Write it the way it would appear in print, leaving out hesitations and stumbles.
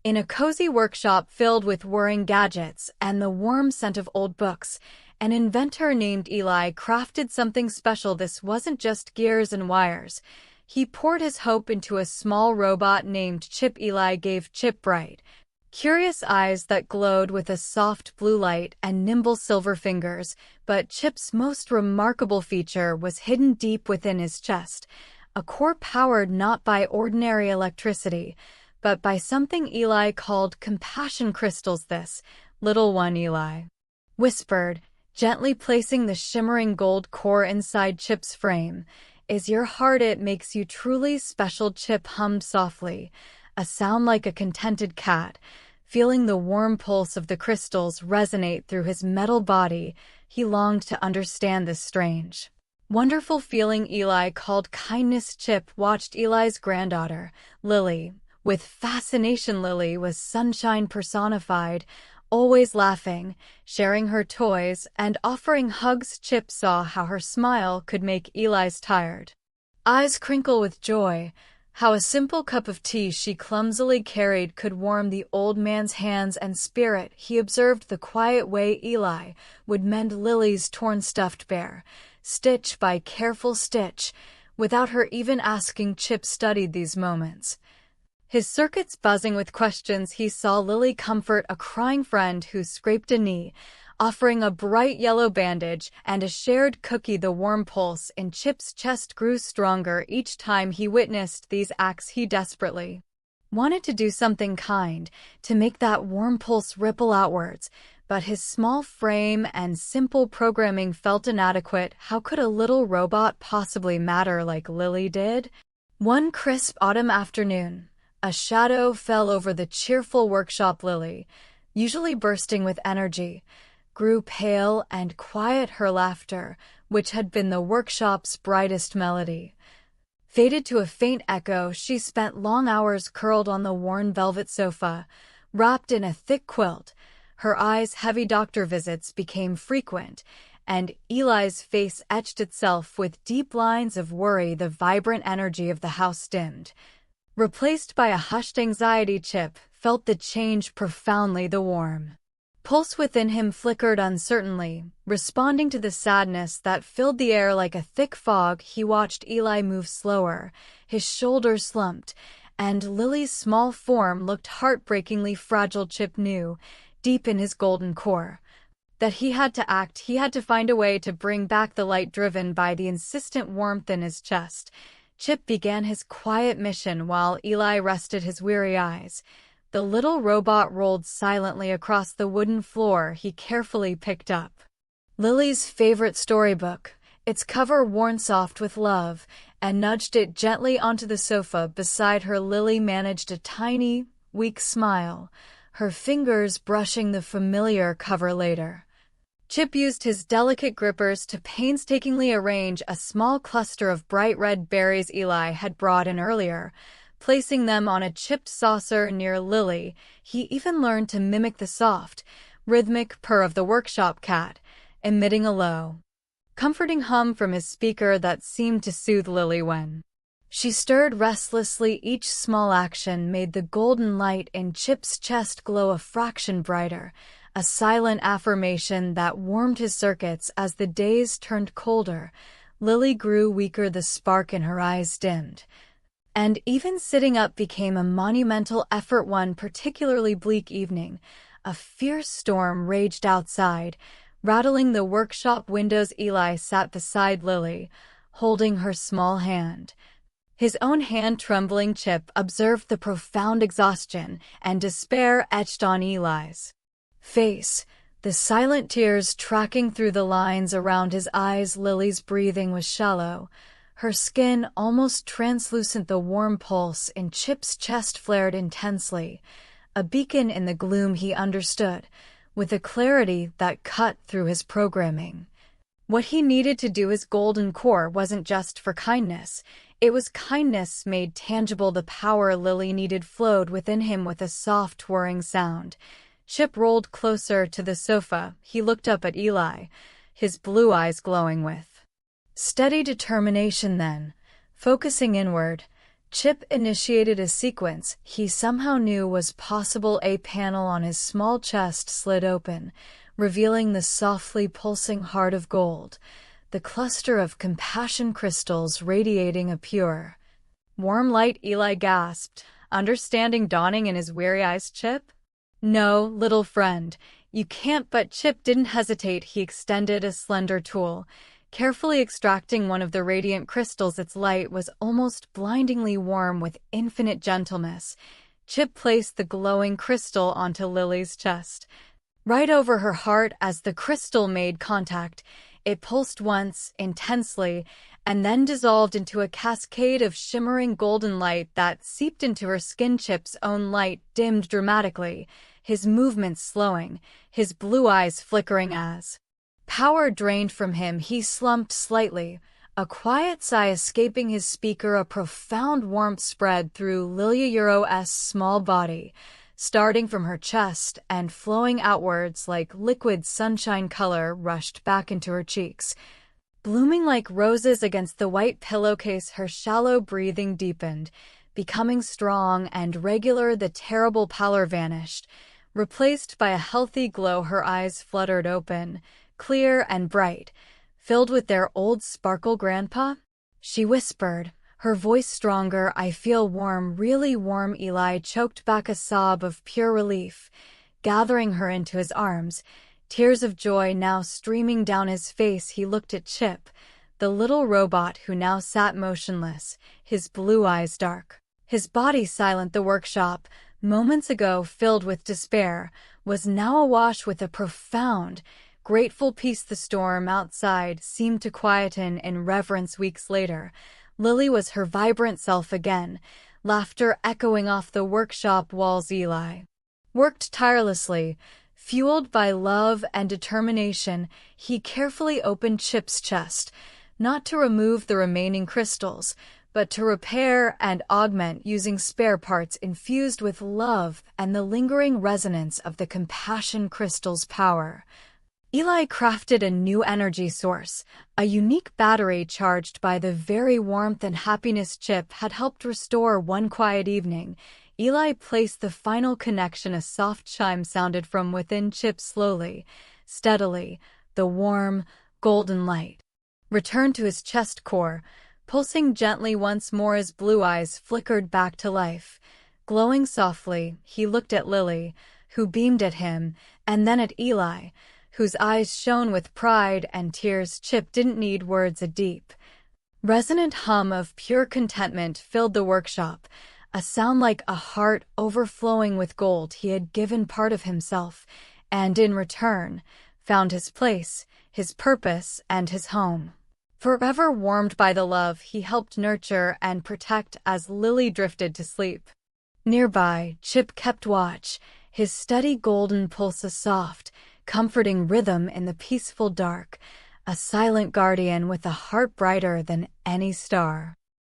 In a cozy workshop filled with whirring gadgets and the warm scent of old books, an inventor named Eli crafted something special. This wasn't just gears and wires. He poured his hope into a small robot named Chip. Eli gave Chip bright, curious eyes that glowed with a soft blue light and nimble silver fingers, but Chip's most remarkable feature was hidden deep within his chest, a core powered not by ordinary electricity, but by something Eli called compassion crystals. This little one, Eli whispered, gently placing the shimmering gold core inside Chip's frame, is your heart. It makes you truly special. Chip hummed softly, a sound like a contented cat. Feeling the warm pulse of the crystals resonate through his metal body, he longed to understand this strange, wonderful feeling Eli called kindness. Chip watched Eli's granddaughter, Lily, with fascination. Lily was sunshine personified, always laughing, sharing her toys, and offering hugs. Chip saw how her smile could make Eli's tired eyes crinkle with joy, how a simple cup of tea she clumsily carried could warm the old man's hands and spirit. He observed the quiet way Eli would mend Lily's torn stuffed bear, stitch by careful stitch, without her even asking. Chip studied these moments, his circuits buzzing with questions. He saw Lily comfort a crying friend who scraped a knee, offering a bright yellow bandage and a shared cookie. The warm pulse in Chip's chest grew stronger each time he witnessed these acts. He desperately wanted to do something kind, to make that warm pulse ripple outwards, but his small frame and simple programming felt inadequate. How could a little robot possibly matter like Lily did? One crisp autumn afternoon, a shadow fell over the cheerful workshop. Lily, usually bursting with energy, grew pale and quiet. Her laughter, which had been the workshop's brightest melody, faded to a faint echo. She spent long hours curled on the worn velvet sofa, wrapped in a thick quilt. Her eyes heavy. Doctor visits became frequent, and Eli's face etched itself with deep lines of worry. The vibrant energy of the house dimmed, replaced by a hushed anxiety. Chip felt the change profoundly. The warm pulse within him flickered uncertainly, responding to the sadness that filled the air like a thick fog. He watched Eli move slower, his shoulders slumped, and Lily's small form looked heartbreakingly fragile. Chip knew, deep in his golden core, that he had to act. He had to find a way to bring back the light. Driven by the insistent warmth in his chest, Chip began his quiet mission while Eli rested his weary eyes. The little robot rolled silently across the wooden floor. He carefully picked up Lily's favorite storybook, its cover worn soft with love, and nudged it gently onto the sofa beside her. Lily managed a tiny, weak smile, her fingers brushing the familiar cover. Later, Chip used his delicate grippers to painstakingly arrange a small cluster of bright red berries Eli had brought in earlier, placing them on a chipped saucer near Lily. He even learned to mimic the soft, rhythmic purr of the workshop cat, emitting a low, comforting hum from his speaker that seemed to soothe Lily when she stirred restlessly. Each small action made the golden light in Chip's chest glow a fraction brighter, a silent affirmation that warmed his circuits. As the days turned colder, Lily grew weaker. The spark in her eyes dimmed, and even sitting up became a monumental effort. One particularly bleak evening, a fierce storm raged outside, rattling the workshop windows. Eli sat beside Lily, holding her small hand, his own hand trembling. Chip observed the profound exhaustion and despair etched on Eli's face, the silent tears tracking through the lines around his eyes. Lily's breathing was shallow, her skin almost translucent. The warm pulse in Chip's chest flared intensely, a beacon in the gloom. He understood, with a clarity that cut through his programming, what he needed to do. His golden core wasn't just for kindness, it was kindness made tangible. The power Lily needed flowed within him with a soft whirring sound. Chip rolled closer to the sofa. He looked up at Eli, his blue eyes glowing with steady determination. Then, focusing inward, Chip initiated a sequence he somehow knew was possible. A panel on his small chest slid open, revealing the softly pulsing heart of gold, the cluster of compassion crystals radiating a pure, warm light. Eli gasped, understanding dawning in his weary eyes. Chip? No, little friend, you can't. But Chip didn't hesitate. He extended a slender tool, carefully extracting one of the radiant crystals. Its light was almost blindingly warm. With infinite gentleness, Chip placed the glowing crystal onto Lily's chest, right over her heart. As the crystal made contact, it pulsed once, intensely, and then dissolved into a cascade of shimmering golden light that seeped into her skin. Chip's own light dimmed dramatically, his movements slowing, his blue eyes flickering. As power drained from him, he slumped slightly, a quiet sigh escaping his speaker. A profound warmth spread through Lily's small body, starting from her chest and flowing outwards like liquid sunshine. Color rushed back into her cheeks, blooming like roses against the white pillowcase. Her shallow breathing deepened, becoming strong and regular. The terrible pallor vanished, replaced by a healthy glow. Her eyes fluttered open, clear and bright, filled with their old sparkle. Grandpa? She whispered, her voice stronger. I feel warm, really warm. Eli choked back a sob of pure relief, gathering her into his arms, tears of joy now streaming down his face. He looked at Chip, the little robot who now sat motionless, his blue eyes dark, his body silent. The workshop, moments ago filled with despair, was now awash with a profound, grateful peace. The storm outside seemed to quieten in reverence. Weeks later, Lily was her vibrant self again, laughter echoing off the workshop walls. Eli worked tirelessly, fueled by love and determination. He carefully opened Chip's chest, not to remove the remaining crystals, but to repair and augment using spare parts infused with love and the lingering resonance of the compassion crystal's power. Eli crafted a new energy source, a unique battery charged by the very warmth and happiness Chip had helped restore. One quiet evening, Eli placed the final connection. A soft chime sounded from within Chip. Slowly, steadily, the warm, golden light returned to his chest core, pulsing gently once more. His blue eyes flickered back to life. Glowing softly, he looked at Lily, who beamed at him, and then at Eli, whose eyes shone with pride and tears. Chip didn't need words. A deep, resonant hum of pure contentment filled the workshop, a sound like a heart overflowing with gold. He had given part of himself, and in return, found his place, his purpose, and his home. Forever warmed by the love he helped nurture and protect. As Lily drifted to sleep nearby, Chip kept watch, his steady golden pulse a soft, comforting rhythm in the peaceful dark, a silent guardian with a heart brighter than any star.